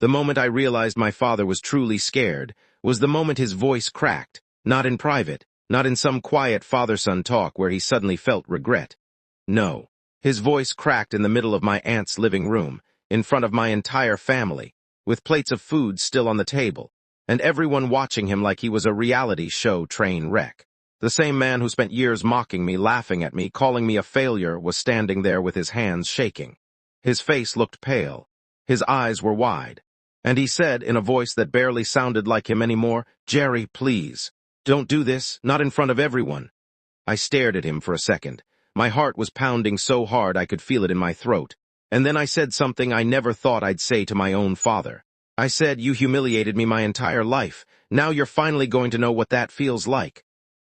The moment I realized my father was truly scared was the moment his voice cracked, not in private, not in some quiet father-son talk where he suddenly felt regret. No, his voice cracked in the middle of my aunt's living room, in front of my entire family, with plates of food still on the table, and everyone watching him like he was a reality show train wreck. The same man who spent years mocking me, laughing at me, calling me a failure, was standing there with his hands shaking. His face looked pale. His eyes were wide. And he said, in a voice that barely sounded like him anymore, "Jerry, please. Don't do this, not in front of everyone." I stared at him for a second. My heart was pounding so hard I could feel it in my throat. And then I said something I never thought I'd say to my own father. I said, "You humiliated me my entire life. Now you're finally going to know what that feels like."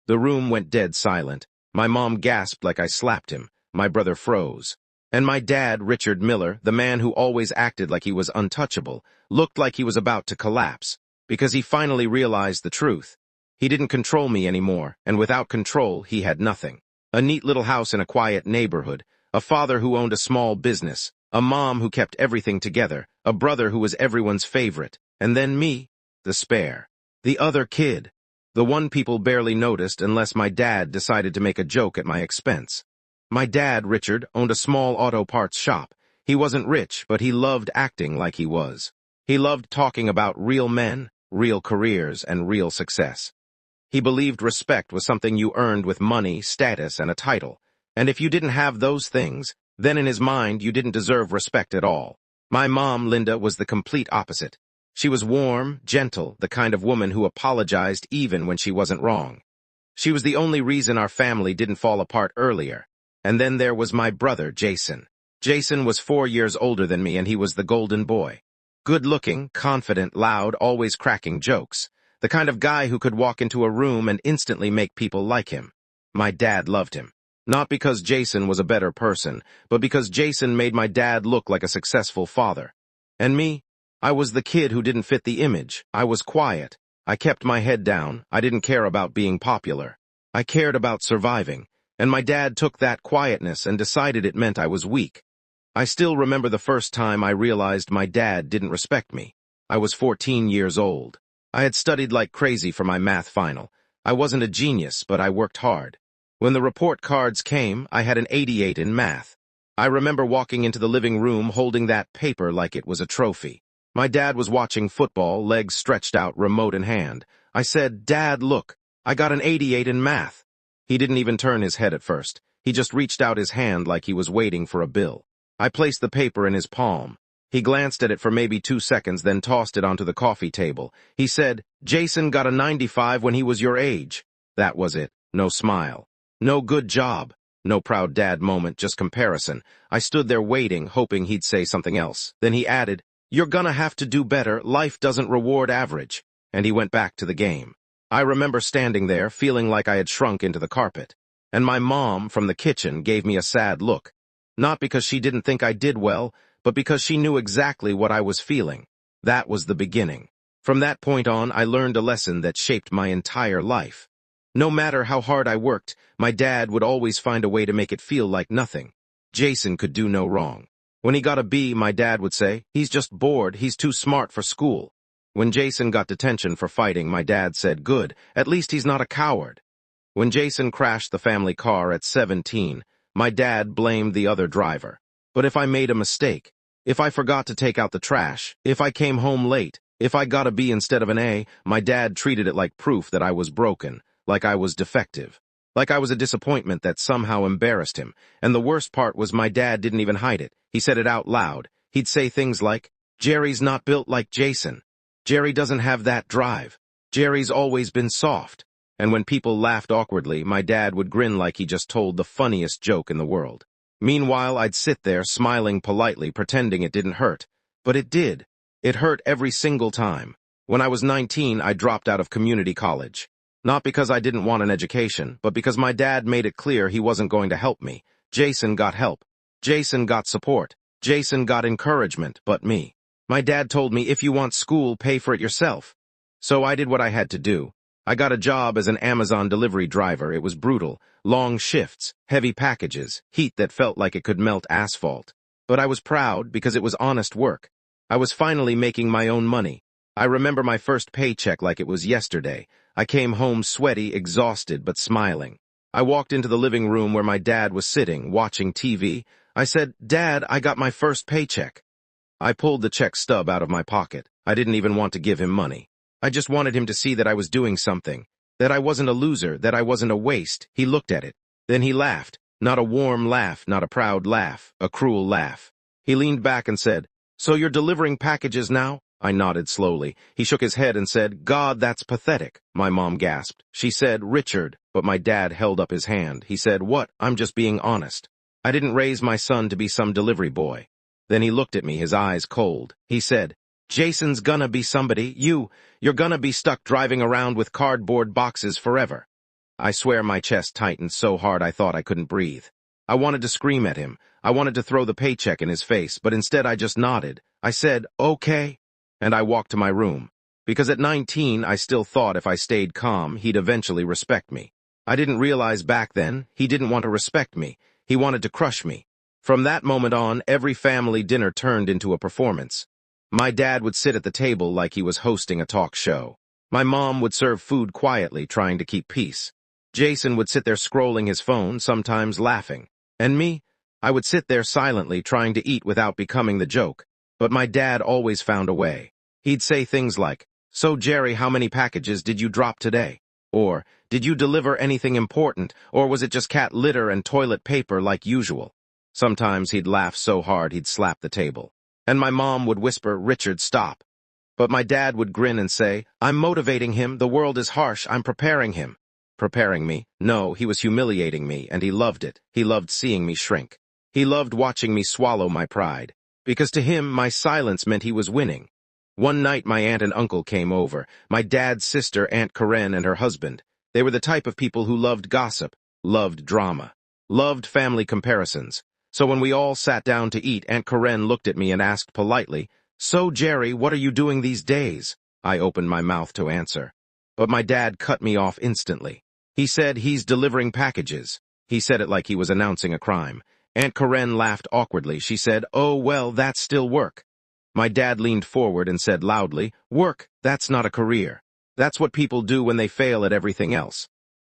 The room went dead silent. My mom gasped like I slapped him. My brother froze. And my dad, Richard Miller, the man who always acted like he was untouchable, looked like he was about to collapse, because he finally realized the truth. He didn't control me anymore, and without control, he had nothing. A neat little house in a quiet neighborhood, a father who owned a small business, a mom who kept everything together, a brother who was everyone's favorite, and then me, the spare, the other kid, the one people barely noticed unless my dad decided to make a joke at my expense. My dad, Richard, owned a small auto parts shop. He wasn't rich, but he loved acting like he was. He loved talking about real men, real careers, and real success. He believed respect was something you earned with money, status, and a title. And if you didn't have those things, then in his mind you didn't deserve respect at all. My mom, Linda, was the complete opposite. She was warm, gentle, the kind of woman who apologized even when she wasn't wrong. She was the only reason our family didn't fall apart earlier. And then there was my brother, Jason. Jason was 4 years older than me, and he was the golden boy. Good-looking, confident, loud, always cracking jokes. The kind of guy who could walk into a room and instantly make people like him. My dad loved him. Not because Jason was a better person, but because Jason made my dad look like a successful father. And me? I was the kid who didn't fit the image. I was quiet. I kept my head down. I didn't care about being popular. I cared about surviving. And my dad took that quietness and decided it meant I was weak. I still remember the first time I realized my dad didn't respect me. I was 14 years old. I had studied like crazy for my math final. I wasn't a genius, but I worked hard. When the report cards came, I had an 88 in math. I remember walking into the living room holding that paper like it was a trophy. My dad was watching football, legs stretched out, remote in hand. I said, "Dad, look, I got an 88 in math." He didn't even turn his head at first. He just reached out his hand like he was waiting for a bill. I placed the paper in his palm. He glanced at it for maybe 2 seconds, then tossed it onto the coffee table. He said, "Jason got a 95 when he was your age." That was it. No smile. No good job. No proud dad moment, just comparison. I stood there waiting, hoping he'd say something else. Then he added, "You're gonna have to do better. Life doesn't reward average." And he went back to the game. I remember standing there, feeling like I had shrunk into the carpet. And my mom, from the kitchen, gave me a sad look. Not because she didn't think I did well, but because she knew exactly what I was feeling. That was the beginning. From that point on, I learned a lesson that shaped my entire life. No matter how hard I worked, my dad would always find a way to make it feel like nothing. Jason could do no wrong. When he got a B, my dad would say, "He's just bored, he's too smart for school." When Jason got detention for fighting, my dad said, "Good, at least he's not a coward." When Jason crashed the family car at 17, my dad blamed the other driver. But if I made a mistake, if I forgot to take out the trash, if I came home late, if I got a B instead of an A, my dad treated it like proof that I was broken, like I was defective, like I was a disappointment that somehow embarrassed him. And the worst part was my dad didn't even hide it. He said it out loud. He'd say things like, "Jerry's not built like Jason. Jerry doesn't have that drive. Jerry's always been soft." And when people laughed awkwardly, my dad would grin like he just told the funniest joke in the world. Meanwhile, I'd sit there smiling politely, pretending it didn't hurt. But it did. It hurt every single time. When I was 19, I dropped out of community college. Not because I didn't want an education, but because my dad made it clear he wasn't going to help me. Jason got help. Jason got support. Jason got encouragement, but me. My dad told me, "If you want school, pay for it yourself." So I did what I had to do. I got a job as an Amazon delivery driver. It was brutal. Long shifts, heavy packages, heat that felt like it could melt asphalt. But I was proud because it was honest work. I was finally making my own money. I remember my first paycheck like it was yesterday. I came home sweaty, exhausted, but smiling. I walked into the living room where my dad was sitting, watching TV. I said, "Dad, I got my first paycheck." I pulled the check stub out of my pocket. I didn't even want to give him money. I just wanted him to see that I was doing something, that I wasn't a loser, that I wasn't a waste. He looked at it. Then he laughed. Not a warm laugh, not a proud laugh, a cruel laugh. He leaned back and said, "So you're delivering packages now?" I nodded slowly. He shook his head and said, "God, that's pathetic." My mom gasped. She said, "Richard," but my dad held up his hand. He said, "What? I'm just being honest. I didn't raise my son to be some delivery boy." Then he looked at me, his eyes cold. He said, "Jason's gonna be somebody. You're gonna be stuck driving around with cardboard boxes forever." I swear my chest tightened so hard I thought I couldn't breathe. I wanted to scream at him. I wanted to throw the paycheck in his face, but instead I just nodded. I said, "Okay," and I walked to my room. Because at 19, I still thought if I stayed calm, he'd eventually respect me. I didn't realize back then he didn't want to respect me. He wanted to crush me. From that moment on, every family dinner turned into a performance. My dad would sit at the table like he was hosting a talk show. My mom would serve food quietly, trying to keep peace. Jason would sit there scrolling his phone, sometimes laughing. And me? I would sit there silently, trying to eat without becoming the joke. But my dad always found a way. He'd say things like, "So, Jerry, how many packages did you drop today?" Or, "Did you deliver anything important, or was it just cat litter and toilet paper like usual?" Sometimes he'd laugh so hard he'd slap the table. And my mom would whisper, "Richard, stop." But my dad would grin and say, "I'm motivating him, the world is harsh, I'm preparing him." Preparing me? No, he was humiliating me, and he loved it. He loved seeing me shrink. He loved watching me swallow my pride. Because to him, my silence meant he was winning. One night my aunt and uncle came over, my dad's sister, Aunt Karen, and her husband. They were the type of people who loved gossip, loved drama, loved family comparisons. So when we all sat down to eat, Aunt Karen looked at me and asked politely, "So, Jerry, what are you doing these days?" I opened my mouth to answer. But my dad cut me off instantly. He said, "He's delivering packages." He said it like he was announcing a crime. Aunt Karen laughed awkwardly. She said, "Oh, well, that's still work." My dad leaned forward and said loudly, "Work, that's not a career. That's what people do when they fail at everything else."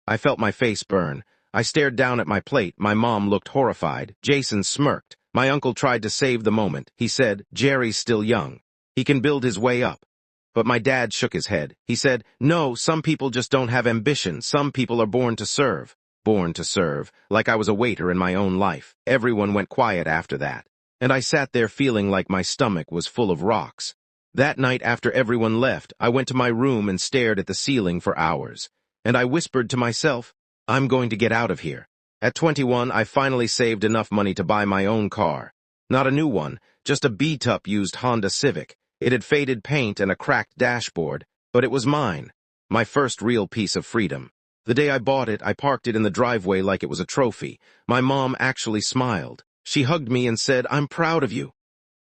I felt my face burn. I stared down at my plate. My mom looked horrified. Jason smirked. My uncle tried to save the moment. He said, "Jerry's still young. He can build his way up." But my dad shook his head. He said, "No, some people just don't have ambition. Some people are born to serve." Born to serve, like I was a waiter in my own life. Everyone went quiet after that. And I sat there feeling like my stomach was full of rocks. That night after everyone left, I went to my room and stared at the ceiling for hours. And I whispered to myself, "I'm going to get out of here." At 21, I finally saved enough money to buy my own car. Not a new one, just a beat-up used Honda Civic. It had faded paint and a cracked dashboard, but it was mine. My first real piece of freedom. The day I bought it, I parked it in the driveway like it was a trophy. My mom actually smiled. She hugged me and said, "I'm proud of you."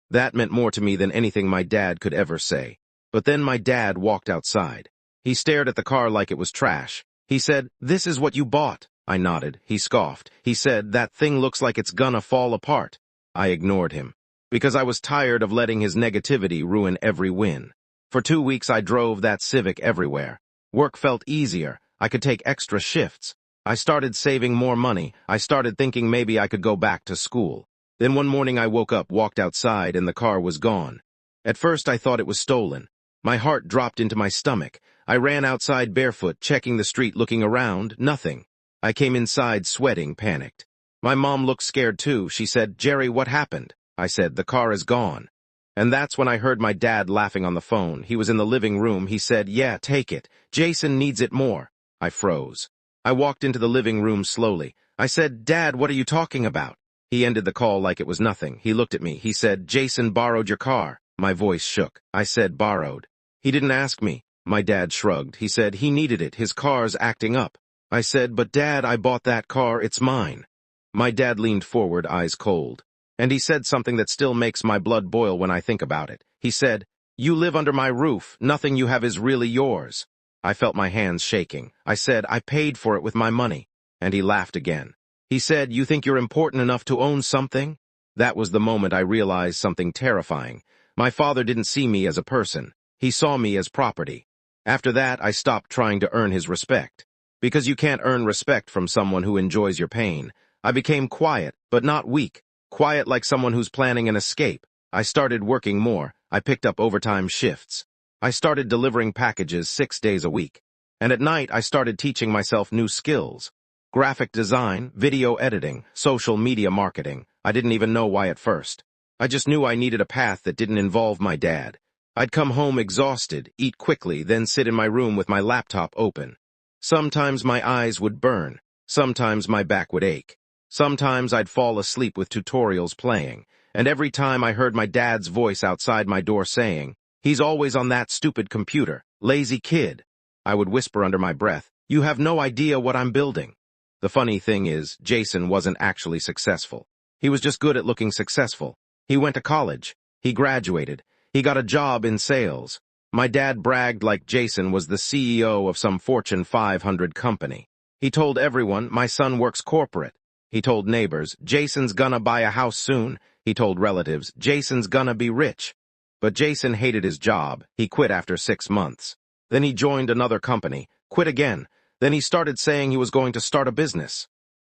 That meant more to me than anything my dad could ever say. But then my dad walked outside. He stared at the car like it was trash. He said, "This is what you bought." I nodded. He scoffed. He said, "That thing looks like it's gonna fall apart." I ignored him, because I was tired of letting his negativity ruin every win. For 2 weeks I drove that Civic everywhere. Work felt easier. I could take extra shifts. I started saving more money. I started thinking maybe I could go back to school. Then one morning I woke up, walked outside, and the car was gone. At first I thought it was stolen. My heart dropped into my stomach. I ran outside barefoot, checking the street, looking around. Nothing. I came inside sweating, panicked. My mom looked scared too. She said, "Jerry, what happened?" I said, "The car is gone." And that's when I heard my dad laughing on the phone. He was in the living room. He said, "Yeah, take it. Jason needs it more." I froze. I walked into the living room slowly. I said, "Dad, what are you talking about?" He ended the call like it was nothing. He looked at me. He said, "Jason borrowed your car." My voice shook. I said, "Borrowed." He didn't ask me. My dad shrugged. He said, "He needed it. His car's acting up." I said, "But Dad, I bought that car. It's mine." My dad leaned forward, eyes cold. And he said something that still makes my blood boil when I think about it. He said, "You live under my roof. Nothing you have is really yours." I felt my hands shaking. I said, "I paid for it with my money." And he laughed again. He said, "You think you're important enough to own something?" That was the moment I realized something terrifying. My father didn't see me as a person. He saw me as property. After that, I stopped trying to earn his respect. Because you can't earn respect from someone who enjoys your pain. I became quiet, but not weak. Quiet like someone who's planning an escape. I started working more. I picked up overtime shifts. I started delivering packages 6 days a week. And at night, I started teaching myself new skills. Graphic design, video editing, social media marketing. I didn't even know why at first. I just knew I needed a path that didn't involve my dad. I'd come home exhausted, eat quickly, then sit in my room with my laptop open. Sometimes my eyes would burn. Sometimes my back would ache. Sometimes I'd fall asleep with tutorials playing. And every time I heard my dad's voice outside my door saying, "He's always on that stupid computer, lazy kid," I would whisper under my breath, "You have no idea what I'm building." The funny thing is, Jason wasn't actually successful. He was just good at looking successful. He went to college. He graduated. He got a job in sales. My dad bragged like Jason was the CEO of some Fortune 500 company. He told everyone, "My son works corporate." He told neighbors, "Jason's gonna buy a house soon." He told relatives, "Jason's gonna be rich." But Jason hated his job. He quit after 6 months. Then he joined another company, quit again. Then he started saying he was going to start a business,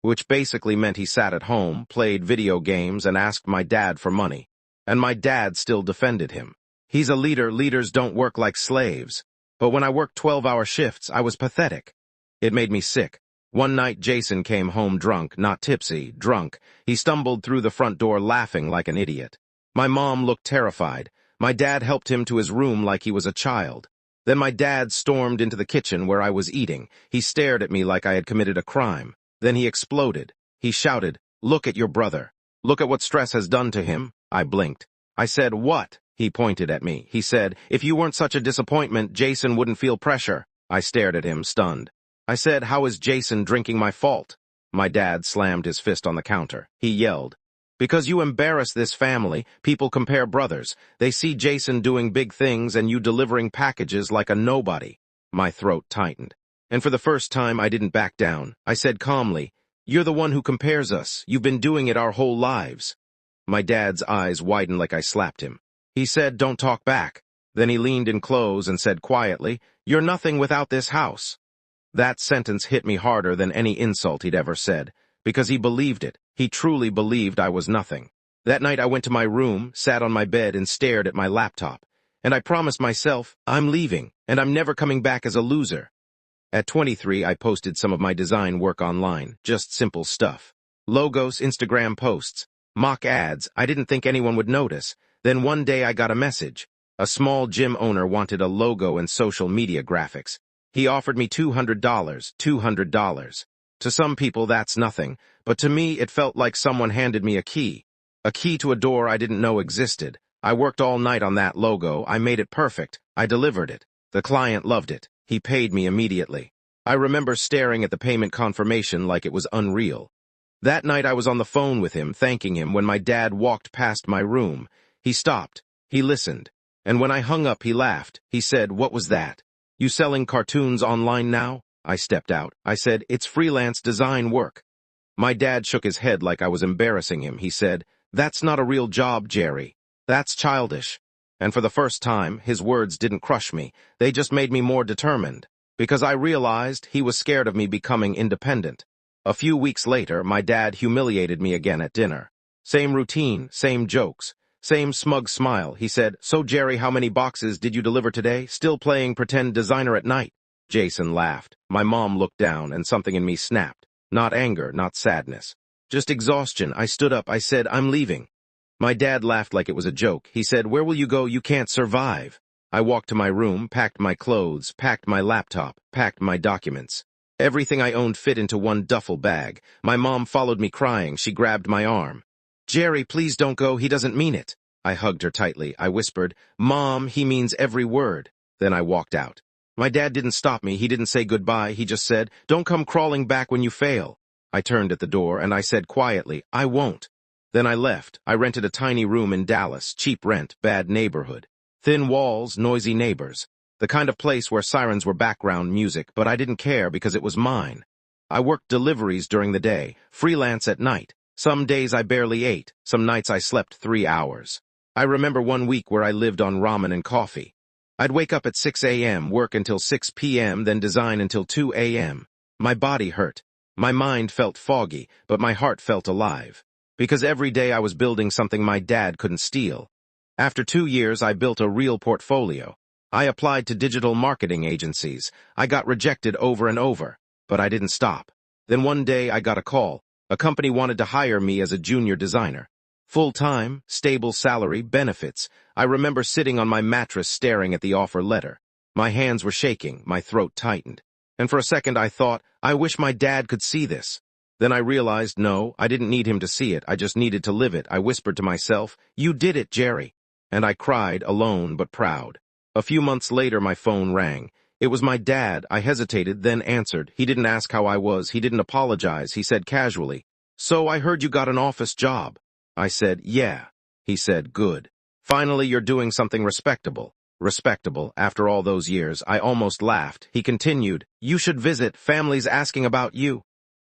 which basically meant he sat at home, played video games, and asked my dad for money. And my dad still defended him. He's a leader. Leaders don't work like slaves. But when I worked 12-hour shifts, I was pathetic. It made me sick. One night, Jason came home drunk, not tipsy, drunk. He stumbled through the front door laughing like an idiot. My mom looked terrified. My dad helped him to his room like he was a child. Then my dad stormed into the kitchen where I was eating. He stared at me like I had committed a crime. Then he exploded. He shouted, "Look at your brother. Look at what stress has done to him." I blinked. I said, "What?" He pointed at me. He said, "If you weren't such a disappointment, Jason wouldn't feel pressure." I stared at him, stunned. I said, "How is Jason drinking my fault?" My dad slammed his fist on the counter. He yelled, "Because you embarrass this family, people compare brothers. They see Jason doing big things and you delivering packages like a nobody." My throat tightened. And for the first time, I didn't back down. I said calmly, "You're the one who compares us. You've been doing it our whole lives." My dad's eyes widened like I slapped him. He said, "Don't talk back." Then he leaned in close and said quietly, "You're nothing without this house." That sentence hit me harder than any insult he'd ever said, because he believed it. He truly believed I was nothing. That night I went to my room, sat on my bed, and stared at my laptop. And I promised myself, I'm leaving, and I'm never coming back as a loser. At 23, I posted some of my design work online, just simple stuff. Logos, Instagram posts, mock ads. I didn't think anyone would notice. Then one day I got a message. A small gym owner wanted a logo and social media graphics. He offered me $200. To some people, that's nothing, but to me, it felt like someone handed me a key to a door I didn't know existed. I worked all night on that logo. I made it perfect. I delivered it. The client loved it. He paid me immediately. I remember staring at the payment confirmation like it was unreal. That night, I was on the phone with him, thanking him, when my dad walked past my room. He stopped. He listened. And when I hung up, he laughed. He said, "What was that? You selling cartoons online now?" I stepped out. I said, "It's freelance design work." My dad shook his head like I was embarrassing him. He said, "That's not a real job, Jerry. That's childish." And for the first time, his words didn't crush me. They just made me more determined, because I realized he was scared of me becoming independent. A few weeks later, my dad humiliated me again at dinner. Same routine, same jokes. Same smug smile. He said, "So, Jerry, how many boxes did you deliver today? Still playing pretend designer at night?" Jason laughed. My mom looked down, and something in me snapped. Not anger, not sadness. Just exhaustion. I stood up. I said, "I'm leaving." My dad laughed like it was a joke. He said, "Where will you go? You can't survive." I walked to my room, packed my clothes, packed my laptop, packed my documents. Everything I owned fit into one duffel bag. My mom followed me crying. She grabbed my arm. "Jerry, please don't go. He doesn't mean it." I hugged her tightly. I whispered, "Mom, he means every word." Then I walked out. My dad didn't stop me. He didn't say goodbye. He just said, "Don't come crawling back when you fail." I turned at the door and I said quietly, "I won't." Then I left. I rented a tiny room in Dallas, cheap rent, bad neighborhood. Thin walls, noisy neighbors. The kind of place where sirens were background music, but I didn't care because it was mine. I worked deliveries during the day, freelance at night. Some days I barely ate. Some nights I slept 3 hours. I remember one week where I lived on ramen and coffee. I'd wake up at 6 a.m., work until 6 p.m., then design until 2 a.m. My body hurt. My mind felt foggy, but my heart felt alive. Because every day I was building something my dad couldn't steal. After 2 years, I built a real portfolio. I applied to digital marketing agencies. I got rejected over and over, but I didn't stop. Then one day I got a call. A company wanted to hire me as a junior designer. Full-time, stable salary, benefits. I remember sitting on my mattress staring at the offer letter. My hands were shaking, my throat tightened. And for a second I thought, I wish my dad could see this. Then I realized, no, I didn't need him to see it. I just needed to live it. I whispered to myself, "You did it, Jerry." And I cried, alone but proud. A few months later, my phone rang. It was my dad. I hesitated, then answered. He didn't ask how I was. He didn't apologize. He said casually, "So I heard you got an office job." I said, "Yeah." He said, "Good. Finally, you're doing something respectable." Respectable, after all those years. I almost laughed. He continued, "You should visit. Family's asking about you."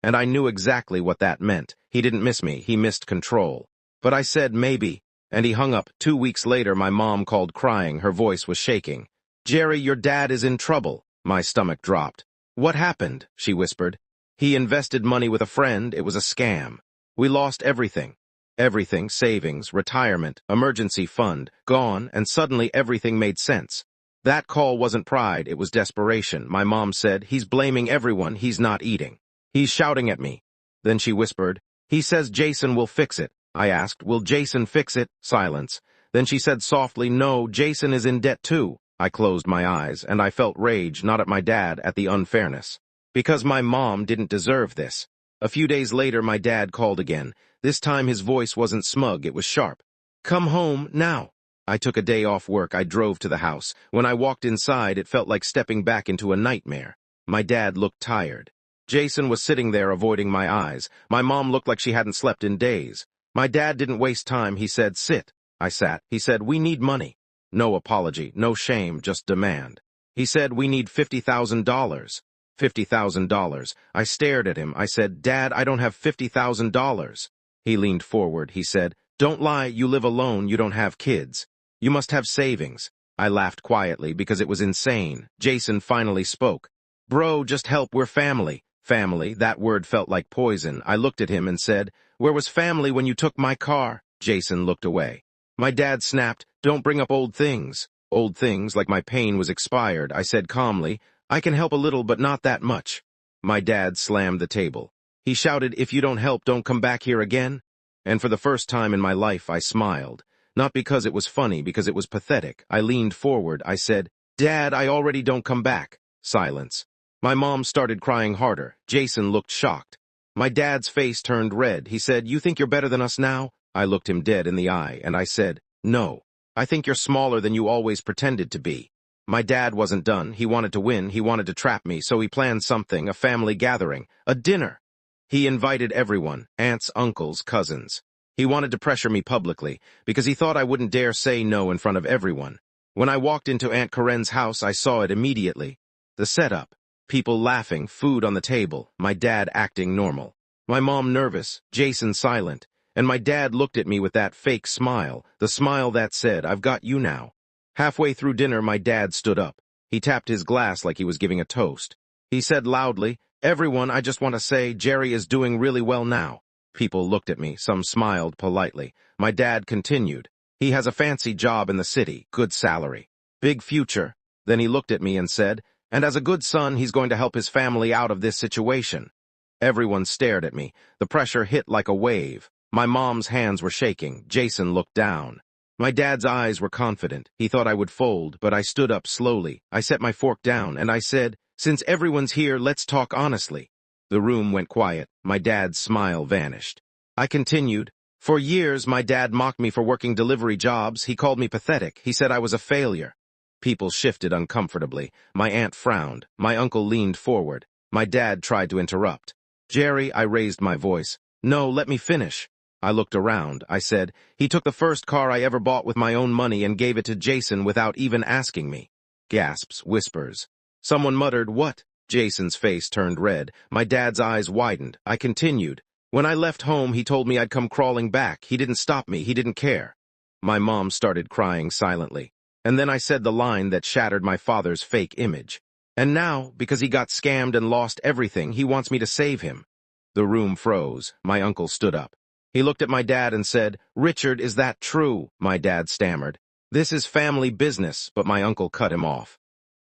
And I knew exactly what that meant. He didn't miss me. He missed control. But I said, "Maybe." And he hung up. 2 weeks later, my mom called crying. Her voice was shaking. "Jerry, your dad is in trouble." My stomach dropped. "What happened?" she whispered. "He invested money with a friend. It was a scam. We lost everything. Everything, savings, retirement, emergency fund, gone, and suddenly everything made sense. That call wasn't pride, it was desperation. My mom said, "He's blaming everyone, he's not eating. He's shouting at me." Then she whispered, "He says Jason will fix it." I asked, "Will Jason fix it?" Silence. Then she said softly, "No, Jason is in debt too." I closed my eyes, and I felt rage, not at my dad, at the unfairness. Because my mom didn't deserve this. A few days later, my dad called again. This time his voice wasn't smug, it was sharp. "Come home, now." I took a day off work. I drove to the house. When I walked inside, it felt like stepping back into a nightmare. My dad looked tired. Jason was sitting there avoiding my eyes. My mom looked like she hadn't slept in days. My dad didn't waste time. He said, "Sit." I sat. He said, "We need money." No apology, no shame, just demand. He said, "We need $50,000. $50,000. I stared at him. I said, "Dad, I don't have $50,000. He leaned forward. He said, "Don't lie. You live alone. You don't have kids. You must have savings." I laughed quietly because it was insane. Jason finally spoke. "Bro, just help. We're family." Family, that word felt like poison. I looked at him and said, "Where was family when you took my car?" Jason looked away. My dad snapped, "Don't bring up old things." Old things, like my pain was expired. I said calmly, "I can help a little, but not that much." My dad slammed the table. He shouted, "If you don't help, don't come back here again." And for the first time in my life, I smiled. Not because it was funny, because it was pathetic. I leaned forward. I said, "Dad, I already don't come back." Silence. My mom started crying harder. Jason looked shocked. My dad's face turned red. He said, "You think you're better than us now?" I looked him dead in the eye, and I said, "No. I think you're smaller than you always pretended to be." My dad wasn't done. He wanted to win. He wanted to trap me, so he planned something, a family gathering, a dinner. He invited everyone, aunts, uncles, cousins. He wanted to pressure me publicly, because he thought I wouldn't dare say no in front of everyone. When I walked into Aunt Karen's house, I saw it immediately. The setup. People laughing, food on the table, my dad acting normal. My mom nervous, Jason silent, and my dad looked at me with that fake smile, the smile that said, "I've got you now." Halfway through dinner, my dad stood up. He tapped his glass like he was giving a toast. He said loudly, "Everyone, I just want to say Jerry is doing really well now." People looked at me, some smiled politely. My dad continued, "He has a fancy job in the city, good salary, big future." Then he looked at me and said, "And as a good son, he's going to help his family out of this situation." Everyone stared at me. The pressure hit like a wave. My mom's hands were shaking. Jason looked down. My dad's eyes were confident. He thought I would fold, but I stood up slowly. I set my fork down, and I said, "Since everyone's here, let's talk honestly." The room went quiet. My dad's smile vanished. I continued, "For years, my dad mocked me for working delivery jobs. He called me pathetic. He said I was a failure." People shifted uncomfortably. My aunt frowned. My uncle leaned forward. My dad tried to interrupt. "Jerry," I raised my voice. "No, let me finish." I looked around. I said, "He took the first car I ever bought with my own money and gave it to Jason without even asking me." Gasps, whispers. Someone muttered, "What?" Jason's face turned red. My dad's eyes widened. I continued, "When I left home, he told me I'd come crawling back. He didn't stop me. He didn't care." My mom started crying silently. And then I said the line that shattered my father's fake image. And now, because he got scammed and lost everything, he wants me to save him. The room froze. My uncle stood up. He looked at my dad and said, "Richard, is that true?" My dad stammered. "This is family business," but my uncle cut him off.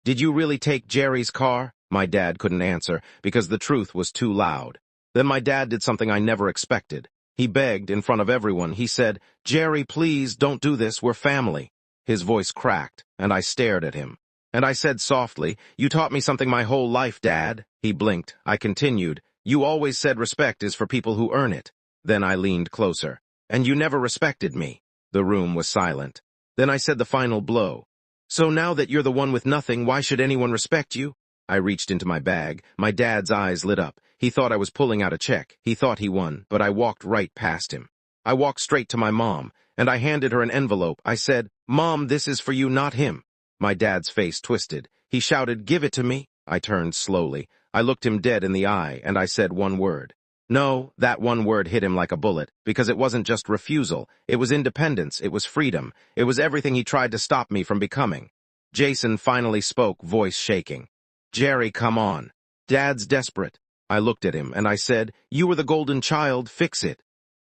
"Did you really take Jerry's car?" My dad couldn't answer because the truth was too loud. Then my dad did something I never expected. He begged in front of everyone. He said, "Jerry, please, don't do this. We're family." His voice cracked, and I stared at him. And I said softly, "You taught me something my whole life, Dad." He blinked. I continued, "You always said respect is for people who earn it." Then I leaned closer. "And you never respected me." The room was silent. Then I said the final blow. "So now that you're the one with nothing, why should anyone respect you?" I reached into my bag. My dad's eyes lit up. He thought I was pulling out a check. He thought he won, but I walked right past him. I walked straight to my mom, and I handed her an envelope. I said, "Mom, this is for you, not him." My dad's face twisted. He shouted, "Give it to me." I turned slowly. I looked him dead in the eye, and I said one word. No, that one word hit him like a bullet, because it wasn't just refusal. It was independence. It was freedom. It was everything he tried to stop me from becoming. Jason finally spoke, voice shaking. "Jerry, come on. Dad's desperate." I looked at him, and I said, "You were the golden child. Fix it."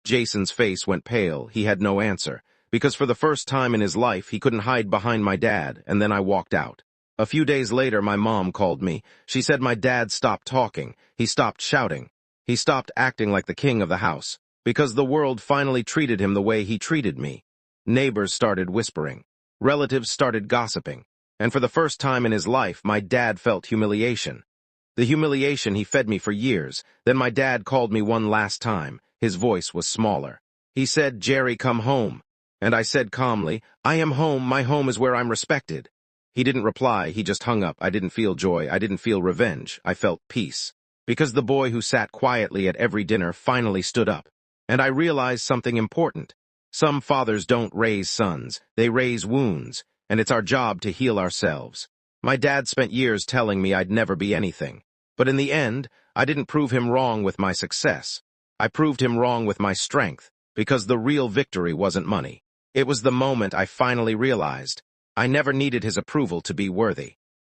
Jason's face went pale. He had no answer, because for the first time in his life, he couldn't hide behind my dad, and then I walked out. A few days later, my mom called me. She said my dad stopped talking. He stopped shouting. He stopped acting like the king of the house, because the world finally treated him the way he treated me. Neighbors started whispering. Relatives started gossiping. And for the first time in his life, my dad felt humiliation. The humiliation he fed me for years. Then my dad called me one last time. His voice was smaller. He said, "Jerry, come home." And I said calmly, "I am home. My home is where I'm respected." He didn't reply. He just hung up. I didn't feel joy. I didn't feel revenge. I felt peace. Because the boy who sat quietly at every dinner finally stood up. And I realized something important. Some fathers don't raise sons. They raise wounds. And it's our job to heal ourselves. My dad spent years telling me I'd never be anything. But in the end, I didn't prove him wrong with my success. I proved him wrong with my strength, because the real victory wasn't money. It was the moment I finally realized I never needed his approval to be worthy.